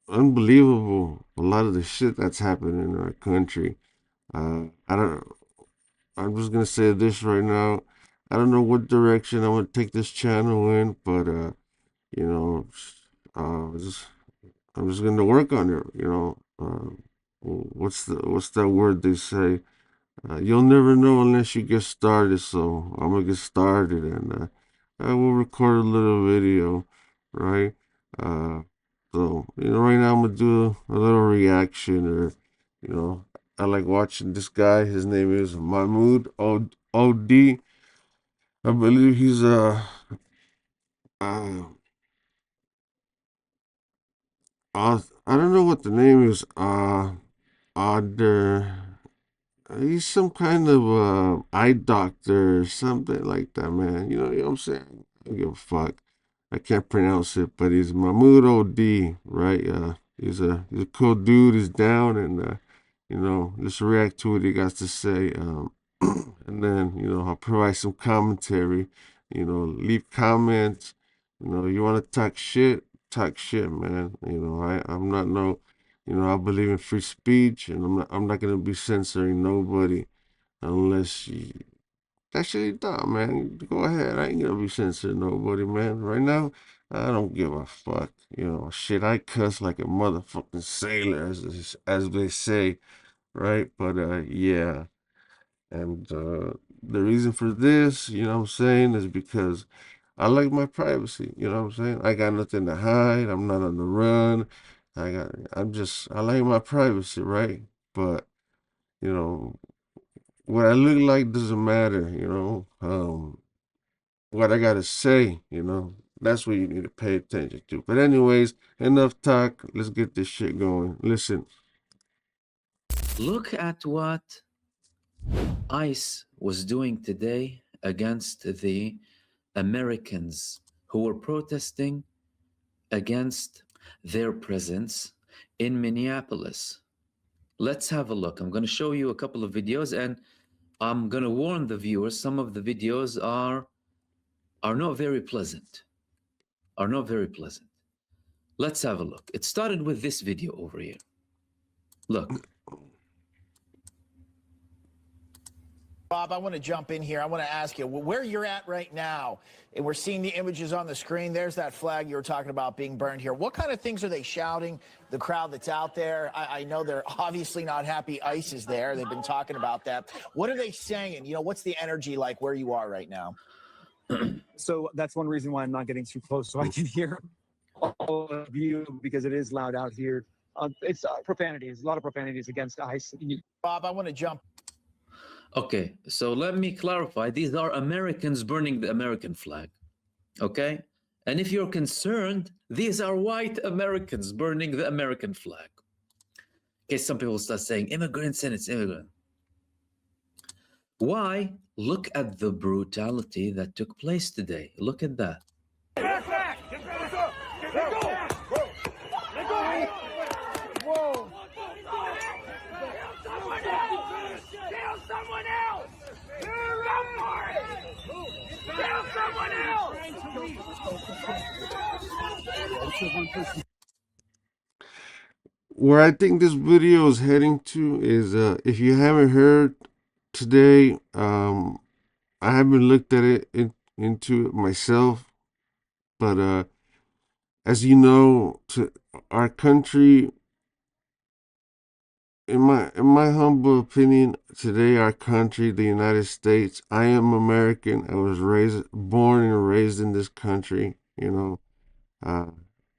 unbelievable. A lot of the shit that's happening in our country. I don't. I'm just gonna say this right now. I don't know what direction I'm gonna take this channel in, but you know, just I'm just gonna work on it. What's that word they say? You'll never know unless you get started. So I'm gonna get started, and I will record a little video, right? Uh, so right now I'm gonna do a little reaction, or you know, I like watching this guy. His name is Mahmoud OD. I believe he's uh, I don't know what the name is. Other. He's some kind of eye doctor or something like that, man. You know what I'm saying? I don't give a fuck. I can't pronounce it, but he's Mahmoud OD, right? He's a cool dude. He's down, and let's react to what he got to say. And then I'll provide some commentary. Leave comments. You want to talk shit, man. I'm not no. I believe in free speech, and I'm not gonna be censoring nobody unless you. That shit ain't dumb, man. Go ahead. I ain't gonna be censoring nobody, man. Right now, I don't give a fuck. Shit, I cuss like a motherfucking sailor, as they say, right? But yeah, and the reason for this, what I'm saying, is because I like my privacy. You know what I'm saying? I got nothing to hide. I'm not on the run. I like my privacy, right? But you know, what I look like doesn't matter. What I gotta say, that's what you need to pay attention to. But anyways, enough talk. Let's get this shit going. Listen. Look at what ICE was doing today against the Americans who were protesting against their presence in Minneapolis. Let's have a look. I'm going to show you a couple of videos, and I'm going to warn the viewers, some of the videos are not very pleasant. Are not very pleasant. Let's have a look. It started with this video over here. Look. Bob, I want to jump in here. I want to ask you where you're at right now. And we're seeing the images on the screen. There's that flag you were talking about being burned here. What kind of things are they shouting? The crowd that's out there. I know they're obviously not happy ICE is there. They've been talking about that. What are they saying? What's the energy like where you are right now? So that's one reason why I'm not getting too close, so I can hear all of you, because it is loud out here. It's profanities, a lot of profanities against ICE. Bob, I want to jump. Okay, so let me clarify. These are Americans burning the American flag. Okay? And if you're concerned, these are white Americans burning the American flag. Okay, some people start saying immigrants and it's immigrant. Why? Look at the brutality that took place today. Look at that. Whoa. Kill someone else! Go for it! Kill someone else! Where I think this video is heading to is, if you haven't heard today, I haven't looked at into it myself, but as you know, to our country, in my humble opinion, today our country, the United States, I am American. I was born and raised in this country. Uh,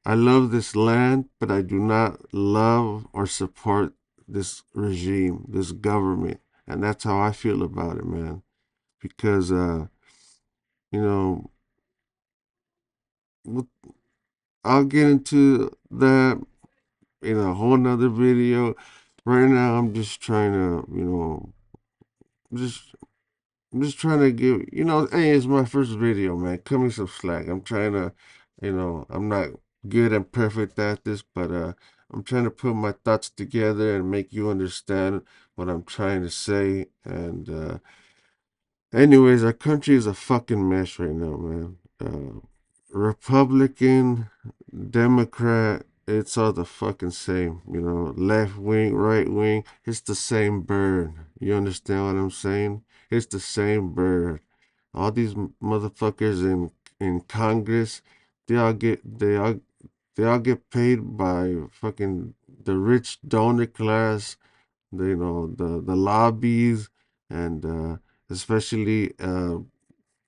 I love this land, but I do not love or support this regime, this government, and that's how I feel about it, man. Because you know, I'll get into that in a whole nother video. Right now, I'm just trying to, just I'm just trying to give, hey, it's my first video, man. Cut me some slack. I'm trying to, I'm not good and perfect at this, but I'm trying to put my thoughts together and make you understand what I'm trying to say. And anyways, our country is a fucking mess right now, man. Republican, Democrat, it's all the fucking same. You know, left wing, right wing, it's the same bird. You understand what I'm saying? It's the same bird. All these motherfuckers in Congress, they all get they all they all get paid by fucking the rich donor class, the lobbies, and especially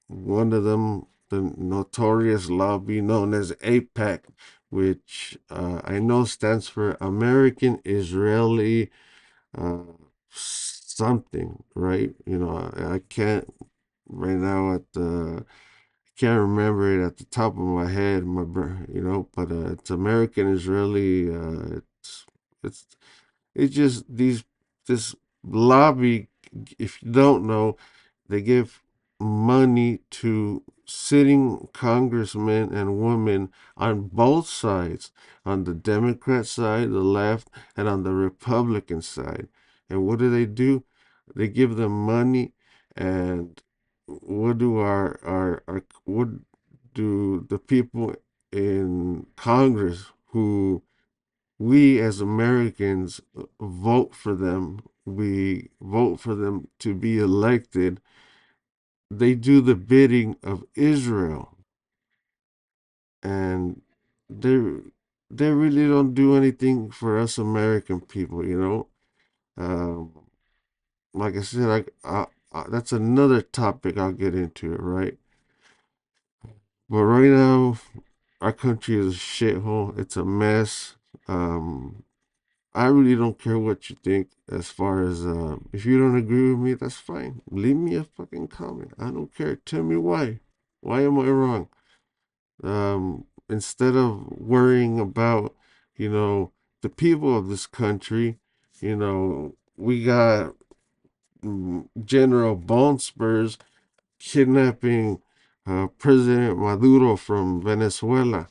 one of them, the notorious lobby known as APAC, which I know stands for American Israeli uh, something, right? I can't right now at the can't remember it at the top of my head, but it's American Israeli. It's it's just this lobby. If you don't know, they give money to sitting congressmen and women on both sides, on the Democrat side, the left, and on the Republican side. And what do? They give them money, and what do the people in Congress who we as Americans vote for them, we vote for them to be elected, they do the bidding of Israel, and they they really don't do anything for us American people. Um, like I said, that's another topic I'll get into, right? But right now, our country is a shithole. It's a mess. Um, I really don't care what you think as far as if you don't agree with me, that's fine. Leave me a fucking comment. I don't care. Tell me why. Why am I wrong? Instead of worrying about, the people of this country, we got General Bone Spurs kidnapping President Maduro from Venezuela,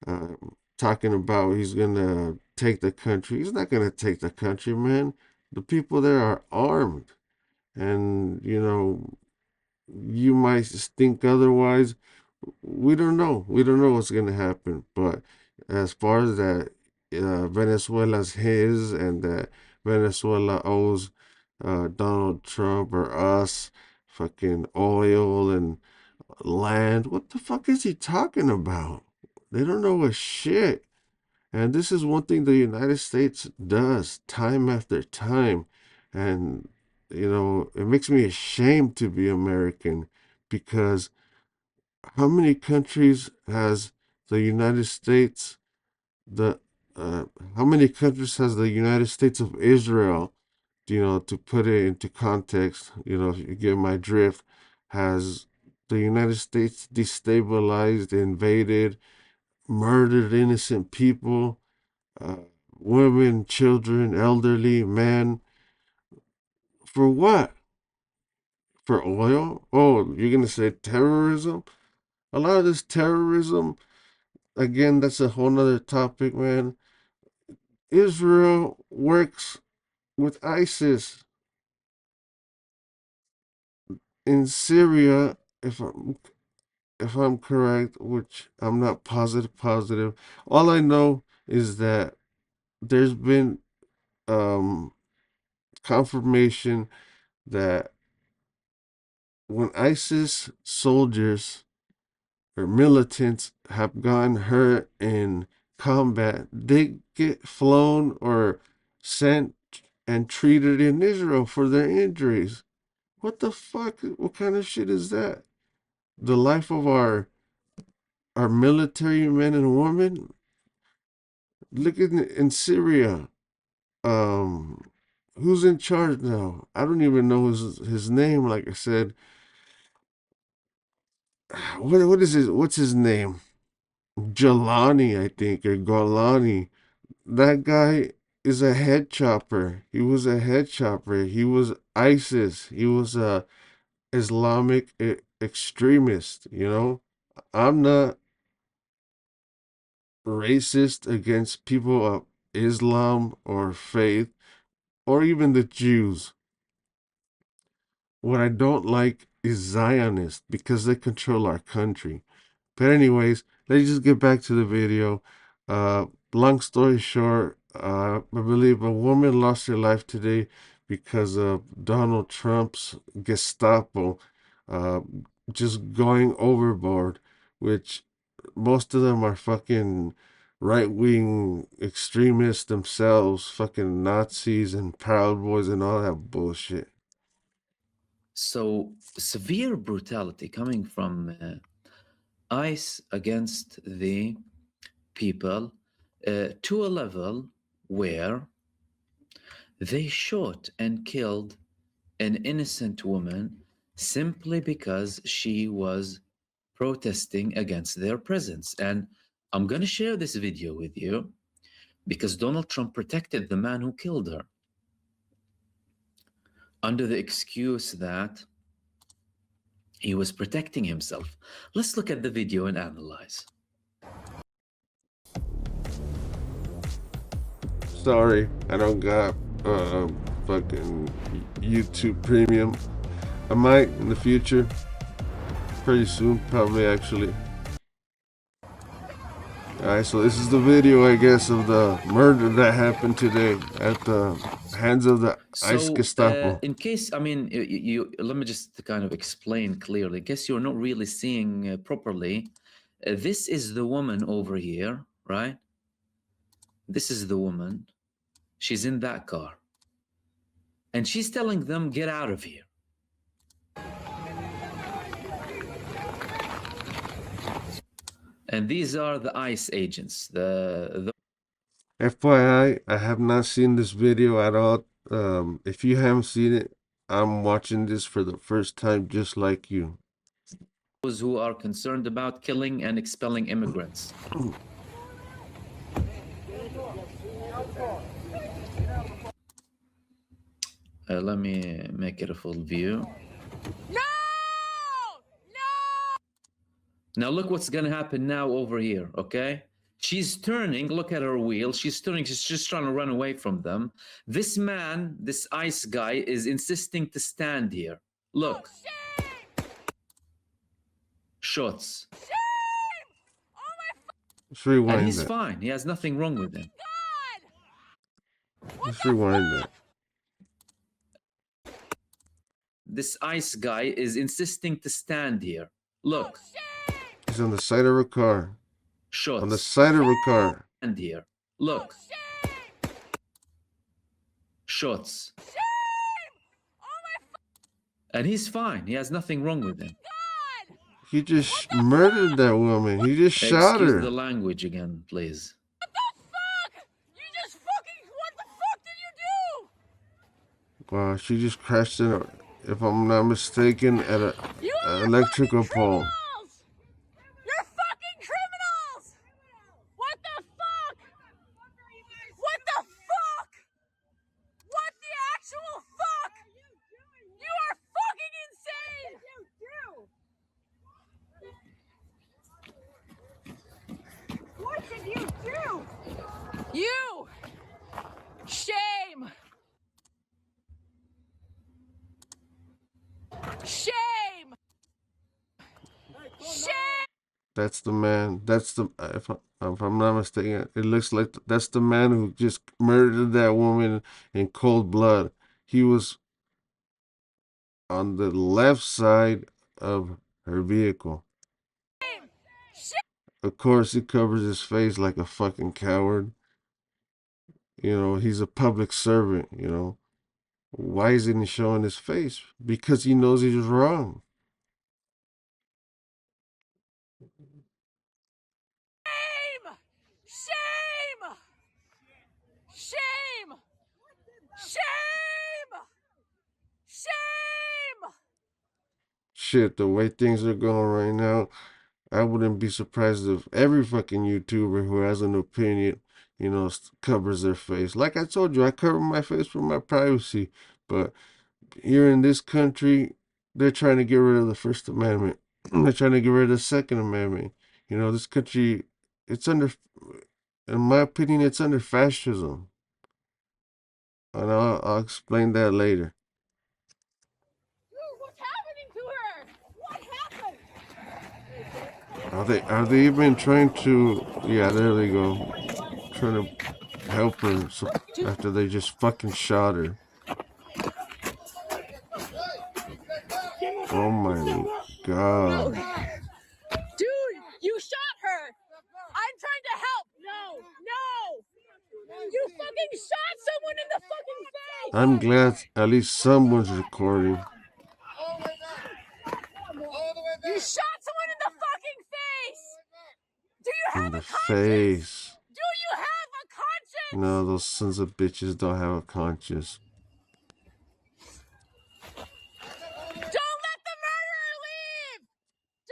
uh, talking about he's gonna take the country. He's not gonna take the country, man. The people there are armed, and you might think otherwise. We don't know. We don't know what's gonna happen. But as far as that, Venezuela's his, and that Venezuela owes Donald Trump or us fucking oil and land. What the fuck is he talking about? They don't know a shit. And this is one thing the United States does time after time. And, it makes me ashamed to be American because how many countries has the United States, the, uh, how many countries has the United States of Israel, to put it into context, if you get my drift, has the United States destabilized, invaded, murdered innocent people, uh, women, children, elderly, men. For what? For oil? Oh, you're going to say terrorism? A lot of this terrorism, again, that's a whole nother topic, man. Israel works with ISIS in Syria, if I'm correct, which I'm not positive. All I know is that there's been um confirmation that when ISIS soldiers or militants have gone hurt in combat, they get flown or sent and treated in Israel for their injuries. What the fuck? What kind of shit is that? The life of our military men and women? Look in Syria. Um, who's in charge now? I don't even know his name. Like I said, what is his what's his name? Jelani, I think, or Golani. That guy is a head chopper. He was a head chopper. He was ISIS. He was a Islamic extremist. I'm not racist against people of Islam or faith or even the Jews. What I don't like is Zionists because they control our country. But anyways, let's just get back to the video. long story short, I believe a woman lost her life today because of Donald Trump's Gestapo uh, just going overboard, which most of them are fucking right wing extremists themselves, fucking Nazis and Proud Boys and all that bullshit. So severe brutality coming from ICE against the people to a level where they shot and killed an innocent woman simply because she was protesting against their presence. And I'm going to share this video with you because Donald Trump protected the man who killed her under the excuse that he was protecting himself. Let's look at the video and analyze. Sorry, I don't got fucking YouTube Premium. I might in the future, pretty soon, probably actually. Alright, so this is the video, I guess, of the murder that happened today at the hands of the ICE So, Gestapo. in case, I mean, let me just kind of explain clearly. In case you're not really seeing properly, this is the woman over here, right? This is the woman. She's in that car. And she's telling them, get out of here. And these are the ICE agents. FYI, I have not seen this video at all. If you haven't seen it, I'm watching this for the first time just like you. Those who are concerned about killing and expelling immigrants. Let me make it a full view. No! Now look what's going to happen now over here, okay? She's turning, look at her wheel. She's turning, she's just trying to run away from them. This man, this ICE guy, is insisting to stand here. Look. Oh, shame! Shots. Shame! Oh my Let's rewind And he's that. fine. He has nothing wrong with him. God! Let's rewind that. This ICE guy is insisting to stand here. Look. Oh, shame! He's on the side of a car. Shots. On the side of a car. Stand here. Look. Oh, shame! Shots. Shame! Oh my And he's fine. He has nothing wrong with him. God! He just murdered that woman. He just shot Excuse the her. language again, please. What the fuck? You just fucking, what the fuck did you do? Wow, she just crashed in, if I'm not mistaken, at an You are electrical fucking pole. criminals! You're fucking criminals! What the fuck? What the fuck? What the actual fuck? You are fucking insane! What did you do? You! Shame! Shame! Shame! That's the man. That's the, if I'm not mistaken, it looks like that's the man who just murdered that woman in cold blood. He was on the left side of her vehicle. Of course, he covers his face like a fucking coward. You know, he's a public servant, you know. Why isn't he showing his face? Because he knows he's wrong. Shame! Shame! Shame! Shame! Shame! Shit, the way things are going right now, I wouldn't be surprised if every fucking YouTuber who has an opinion, you know, covers their face. Like I told you, I cover my face for my privacy. But here in this country, they're trying to get rid of the First Amendment. They're trying to get rid of the Second Amendment. You know, this country, it's under, in my opinion, it's under fascism. And I'll explain that later. What's happening to her? What happened? Are they even trying to, yeah, there they go. trying to help her after they just fucking shot her. Oh my god. Dude, you shot her. I'm trying to help. No, no. You fucking shot someone in the fucking face. I'm glad at least someone's recording. You shot someone in the fucking face. Do you In have the a conscience? face. Do you have a conscience? No, those sons of bitches don't have a conscience. Don't let the murderer leave.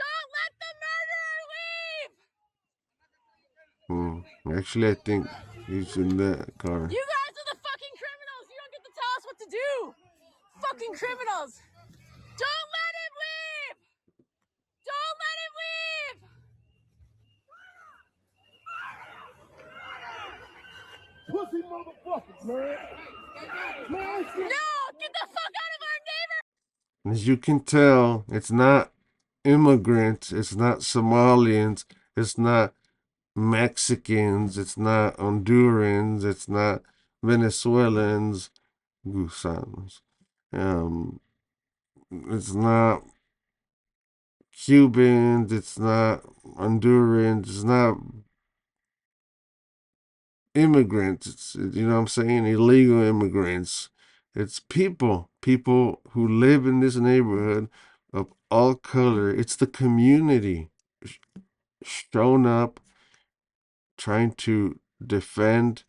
Don't let the murderer leave. Actually, I think he's in that car. You guys are the fucking criminals. You don't get to tell us what to do. Fucking criminals. Don't let him leave. Don't let him leave. Pussy motherfuckers, man. No, get the fuck out of our neighborhood. As you can tell, it's not immigrants, it's not Somalians, it's not Mexicans, it's not Hondurans, it's not Venezuelans, gusanos. It's not Cubans, it's not Hondurans, it's not immigrants. It's, you know what I'm saying, illegal immigrants. It's people who live in this neighborhood of all color. It's the community shown up trying to defend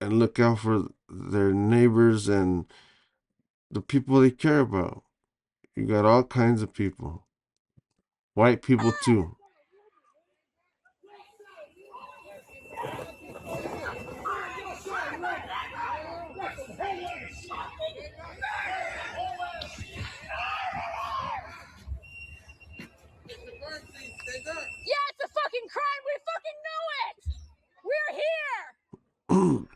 and look out for their neighbors and the people they care about. You got all kinds of people, white people too. Yeah, it's a fucking crime. We fucking know it. We're here.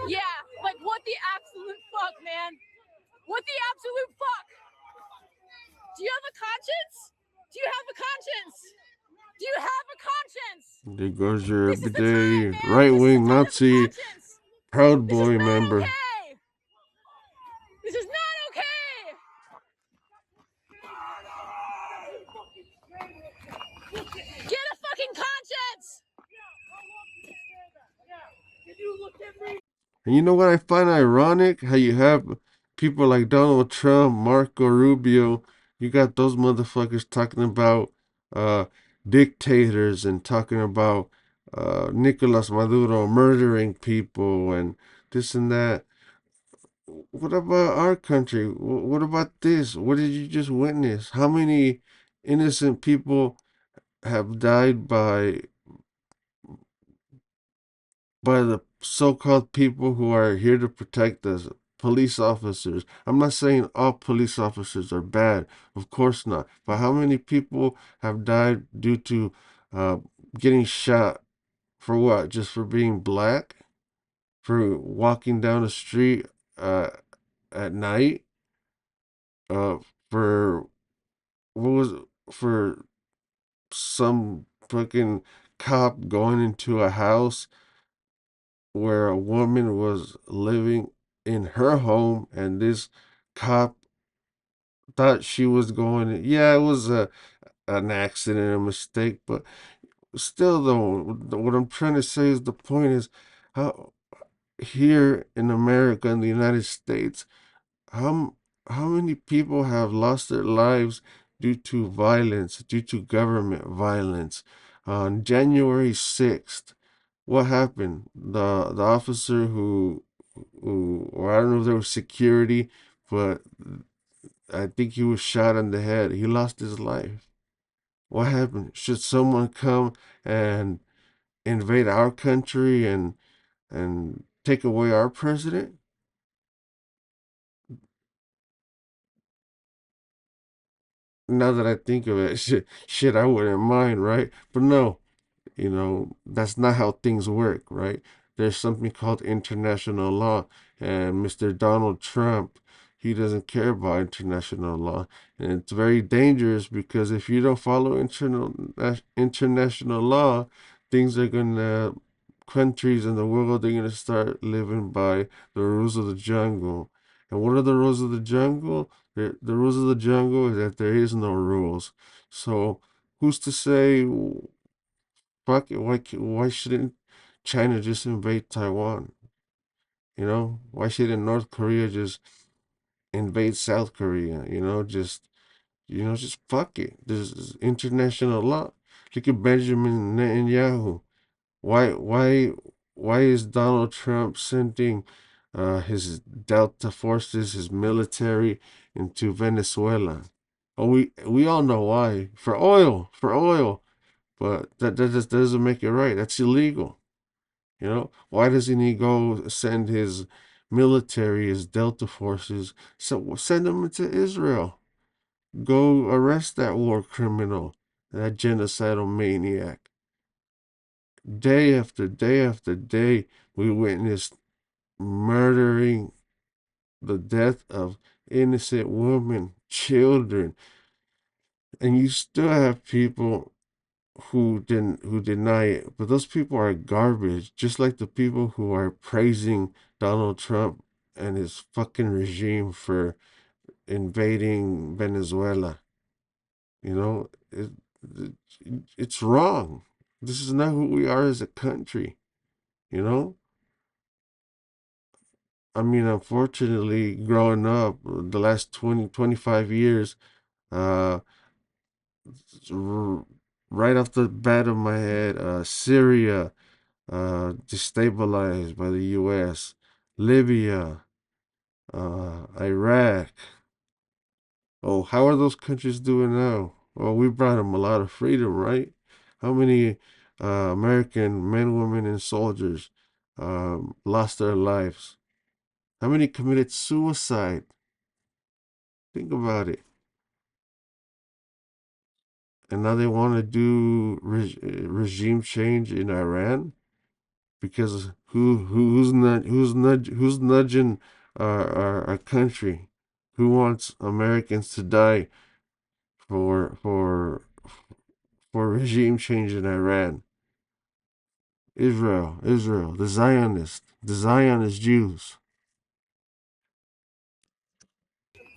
Yeah, like what the absolute fuck, man? What the absolute fuck? Do you have a conscience? Do you have a conscience? Do you have a conscience? There goes your This is the time, everyday man. right This is the wing time of the Nazi conscience. Proud This is Boy not member. okay. This is not okay. Get a fucking conscience. And you know what I find ironic? How you have people like Donald Trump, Marco Rubio, you got those motherfuckers talking about uh, dictators and talking about Nicolas Maduro murdering people and this and that. What about our country? What about this? What did you just witness? How many innocent people have died by the so-called people who are here to protect us, police officers? I'm not saying all police officers are bad, of course not. But how many people have died due to uh, getting shot for what? Just for being black? For walking down the street uh, at night? Uh, for what was for some fucking cop going into a house where a woman was living in her home and this cop thought she was going, yeah, it was an accident, a mistake, but still though, what I'm trying to say is the point is how here in America, in the United States, how how many people have lost their lives due to violence, due to government violence? On January 6th, what happened? The officer who, or I don't know if there was security, but I think he was shot in the head. He lost his life. What happened? Should someone come and invade our country and take away our president? now that I think of it, shit, I wouldn't mind, right? But no, that's not how things work, right? There's something called international law, and Mr. Donald Trump, he doesn't care about international law, and it's very dangerous because if you don't follow international law, things are gonna countries in the world they're gonna start living by the rules of the jungle. And what are the rules of the jungle? The rules of the jungle is that there is no rules. So who's to say fuck it, why shouldn't China just invade Taiwan? Why shouldn't North Korea just invade South Korea? Just fuck it. There's international law. Look at Benjamin Netanyahu. Why is Donald Trump sending his Delta forces, his military into Venezuela? Oh, we all know why. For oil, for oil. But that just doesn't make it right. That's illegal. Why doesn't he go send his military, his Delta forces, so send them into Israel? Go arrest that war criminal, that genocidal maniac. Day after day after day, we witnessed murdering, the death of innocent women, children, and you still have people who deny it. But those people are garbage, just like the people who are praising Donald Trump and his fucking regime for invading Venezuela. It, it's wrong. This is not who we are as a country. You know, I mean, unfortunately, growing up the last 20, 25 years, uh, right off the bat of my head, Syria, destabilized by the U.S., Libya, Iraq. Oh, how are those countries doing now? Well, we brought them a lot of freedom, right? How many American men, women, and soldiers lost their lives? How many committed suicide? Think about it. And now they want to do regime change in Iran because who's nudging our country? Who wants Americans to die for for for regime change in Iran? Israel, the Zionist Jews.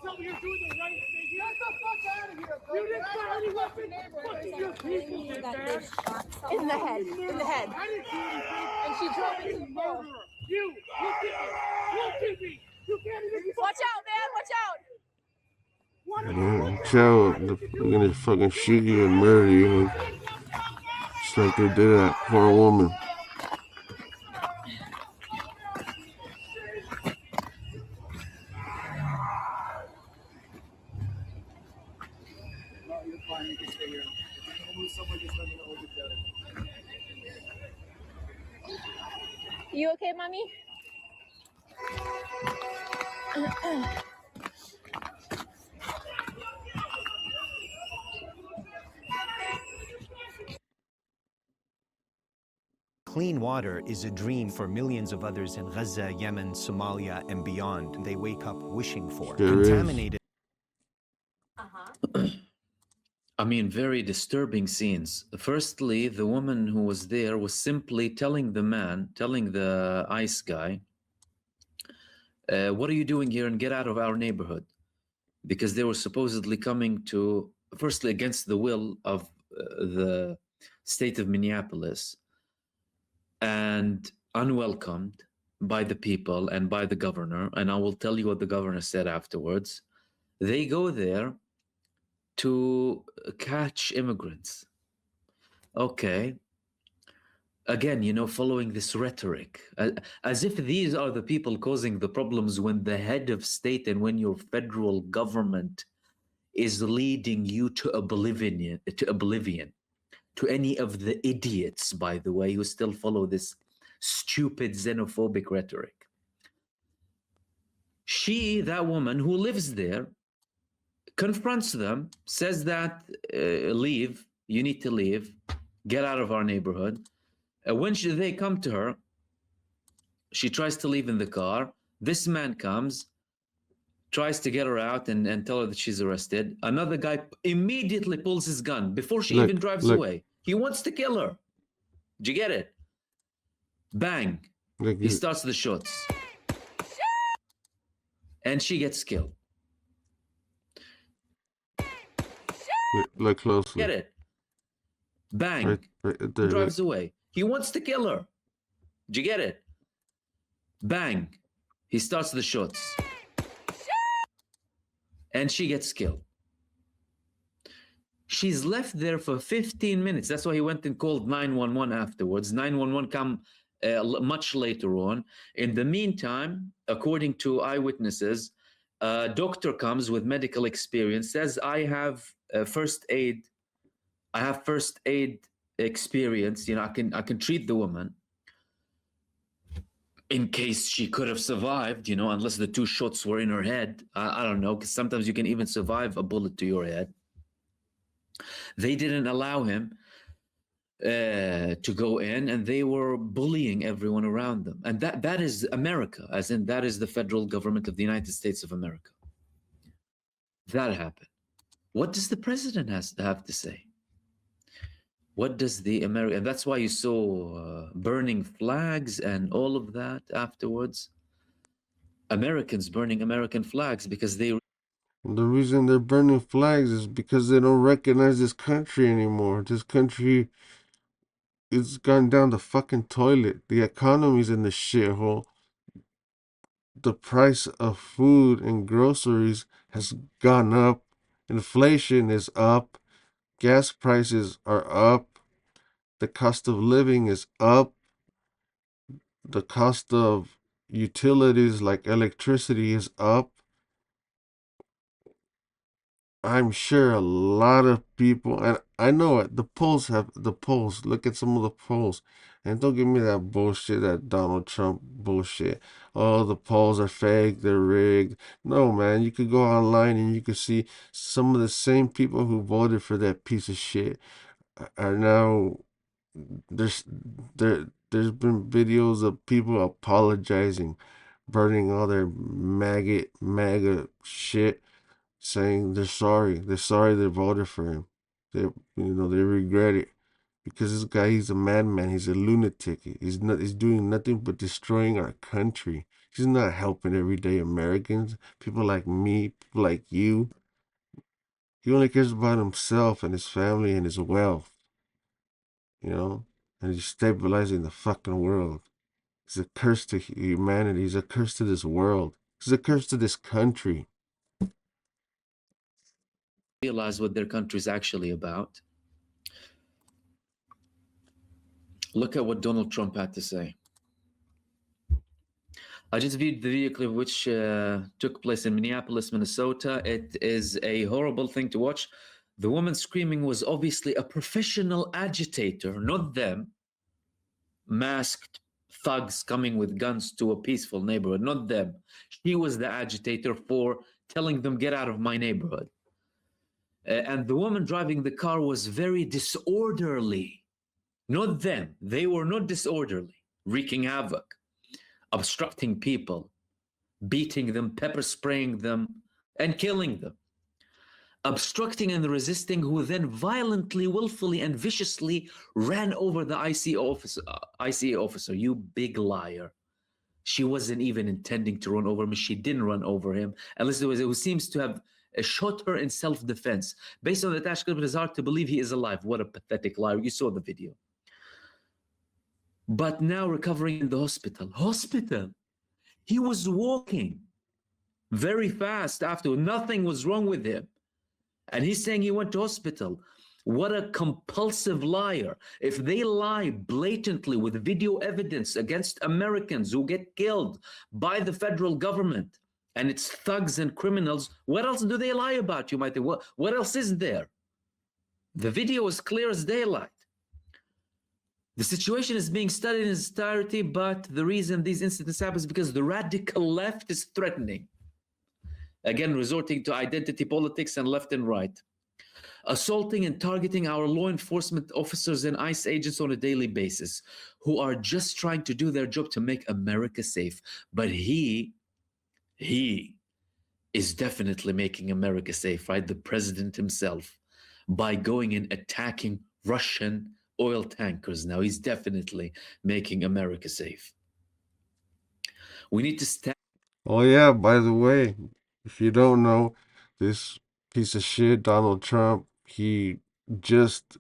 Tell me you're doing the right thing. Get the fuck out of here, bro. You didn't fire any weapons. Fucking your people did that. In the head. In the head. I didn't do anything. And she drove I'm into a the floor. murderer. You, look at me. Look at me. You can't even Watch out, man. Watch out. What are you Yeah, looking chill. at? They're gonna fucking shoot you and murder you, just like they did that poor woman. No, you're fine. You can stay here. If you're gonna move somewhere, just let me know. We'll get there. You okay, mommy? Clean water is a dream for millions of others in Gaza, Yemen, Somalia, and beyond. They wake up wishing for. Sure is. Contaminated. I mean, very disturbing scenes. Firstly, the woman who was there was simply telling the ICE guy, what are you doing here, and get out of our neighborhood? Because they were supposedly coming to, firstly, against the will of the state of Minneapolis and unwelcomed by the people and by the governor. And I will tell you what the governor said afterwards. They go there to catch immigrants. Okay. Again, following this rhetoric, as if these are the people causing the problems when the head of state and when your federal government is leading you to oblivion, to any of the idiots, by the way, who still follow this stupid xenophobic rhetoric. That woman who lives there, confronts them, says that leave, you need to leave, get out of our neighborhood. When they come to her, she tries to leave in the car. This man comes, tries to get her out and tell her that she's arrested. Another guy immediately pulls his gun before she even drives away. He wants to kill her. Did you get it? Bang. He starts the shots. And she gets killed. Look closely. Get it? Bang. Right there, drives away. He wants to kill her. Did you get it? Bang. He starts the shots. And she gets killed. She's left there for 15 minutes. That's why he went and called 911 afterwards. 911 come much later on. In the meantime, according to eyewitnesses, a doctor comes with medical experience, says, I have first aid experience. You know, I can treat the woman in case she could have survived, you know, unless the 2 shots were in her head. I don't know, because sometimes you can even survive a bullet to your head. They didn't allow him to go in, and they were bullying everyone around them. And that is America, as in that is the federal government of the United States of America. That happened. What does the president have to say? What does the American... And that's why you saw burning flags and all of that afterwards. Americans burning American flags because they... The reason they're burning flags is because they don't recognize this country anymore. This country... it's gone down the fucking toilet. The economy's in the shithole. The price of food and groceries has gone up. Inflation is up. Gas prices are up. The cost of living is up. The cost of utilities like electricity is up. I'm sure a lot of people, and I know it, the polls, look at some of the polls, and don't give me that bullshit, that Donald Trump bullshit. Oh, the polls are fake, they're rigged. No, man, you could go online and you could see some of the same people who voted for that piece of shit are now, there's been videos of people apologizing, burning all their MAGA shit, saying they're sorry they voted for him. They regret it, because this guy, he's a madman, he's a lunatic. He's doing nothing but destroying our country. He's not helping everyday Americans, people like me, people like you. He only cares about himself and his family and his wealth, and he's stabilizing the fucking world. He's a curse to humanity. He's a curse to this world. He's a curse to this country. Realize what their country is actually about. Look at what Donald Trump had to say. I just viewed the video clip which took place in Minneapolis, Minnesota. It is a horrible thing to watch. The woman screaming was obviously a professional agitator, not them. Masked thugs coming with guns to a peaceful neighborhood, not them. She was the agitator for telling them, get out of my neighborhood. And the woman driving the car was very disorderly. Not them. They were not disorderly, wreaking havoc, obstructing people, beating them, pepper spraying them, and killing them. Obstructing and resisting, who then violently, willfully, and viciously ran over the ICA officer. You big liar. She wasn't even intending to run over him. She didn't run over him, unless it was who seems to have shot her in self-defense. Based on the attached clip, it is hard to believe he is alive. What a pathetic liar. You saw the video. But now recovering in the hospital. Hospital. He was walking very fast after. Nothing was wrong with him. And he's saying he went to hospital. What a compulsive liar. If they lie blatantly with video evidence against Americans who get killed by the federal government, and it's thugs and criminals, what else do they lie about? You might think, what else is there? The video is clear as daylight. The situation is being studied in its entirety, but the reason these incidents happen is because the radical left is threatening. again, resorting to identity politics and left and right, assaulting and targeting our law enforcement officers and ICE agents on a daily basis who are just trying to do their job to make America safe. But he is definitely making America safe, right? The president himself, by going and attacking Russian oil tankers. Now he's definitely making America safe. We need to stand. Oh yeah, by the way, if you don't know, this piece of shit, Donald Trump, he just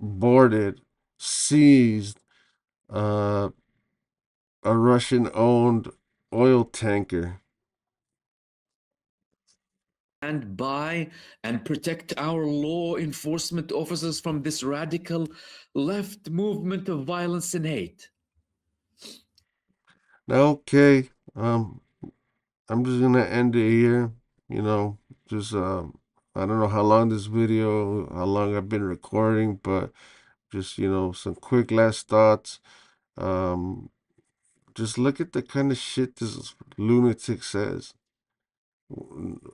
boarded, seized uh, a Russian-owned oil tanker. Stand by and protect our law enforcement officers from this radical left movement of violence and hate. Now, okay, I'm just gonna end it here. You know, just I don't know how long this video, how long I've been recording, but just some quick last thoughts. Um, just look at the kind of shit this lunatic says.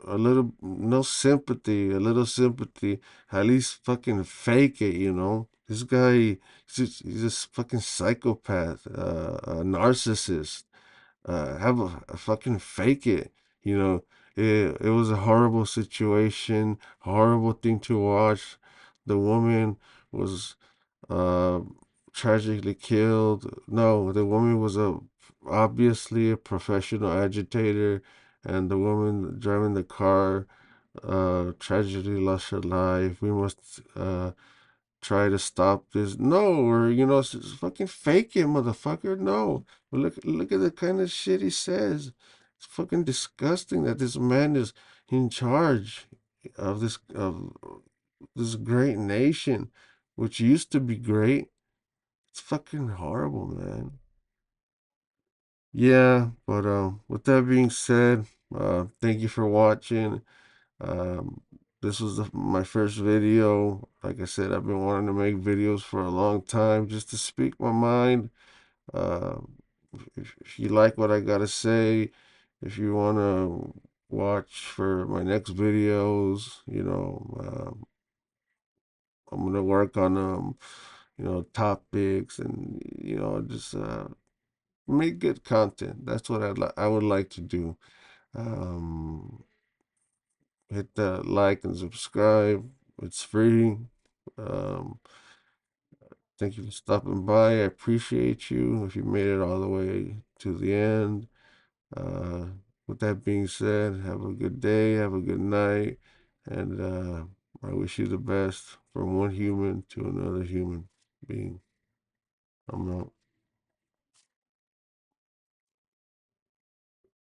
A little, no sympathy, a little sympathy. At least fucking fake it, you know. This guy, he's just fucking psychopath, a narcissist. Have a fucking fake it. You know, it was a horrible situation, horrible thing to watch. The woman was uh, tragically killed. No, the woman was obviously a professional agitator, and the woman driving the car tragically lost her life. We must try to stop this. No, or fucking fake it, motherfucker. No, but look at the kind of shit he says. It's fucking disgusting that this man is in charge of this great nation, which used to be great. It's fucking horrible, man. Yeah, but with that being said, thank you for watching. Um, this was my first video. Like I said, I've been wanting to make videos for a long time just to speak my mind. Uh, if you like what I gotta say, if you want to watch for my next videos, I'm gonna work on topics and just make good content. That's what I would like to do. Um, Hit the like and subscribe. It's free. Um, Thank you for stopping by. I appreciate you if you made it all the way to the end. Uh, with that being said, have a good day, have a good night, and I wish you the best from one human to another human being. I'm out.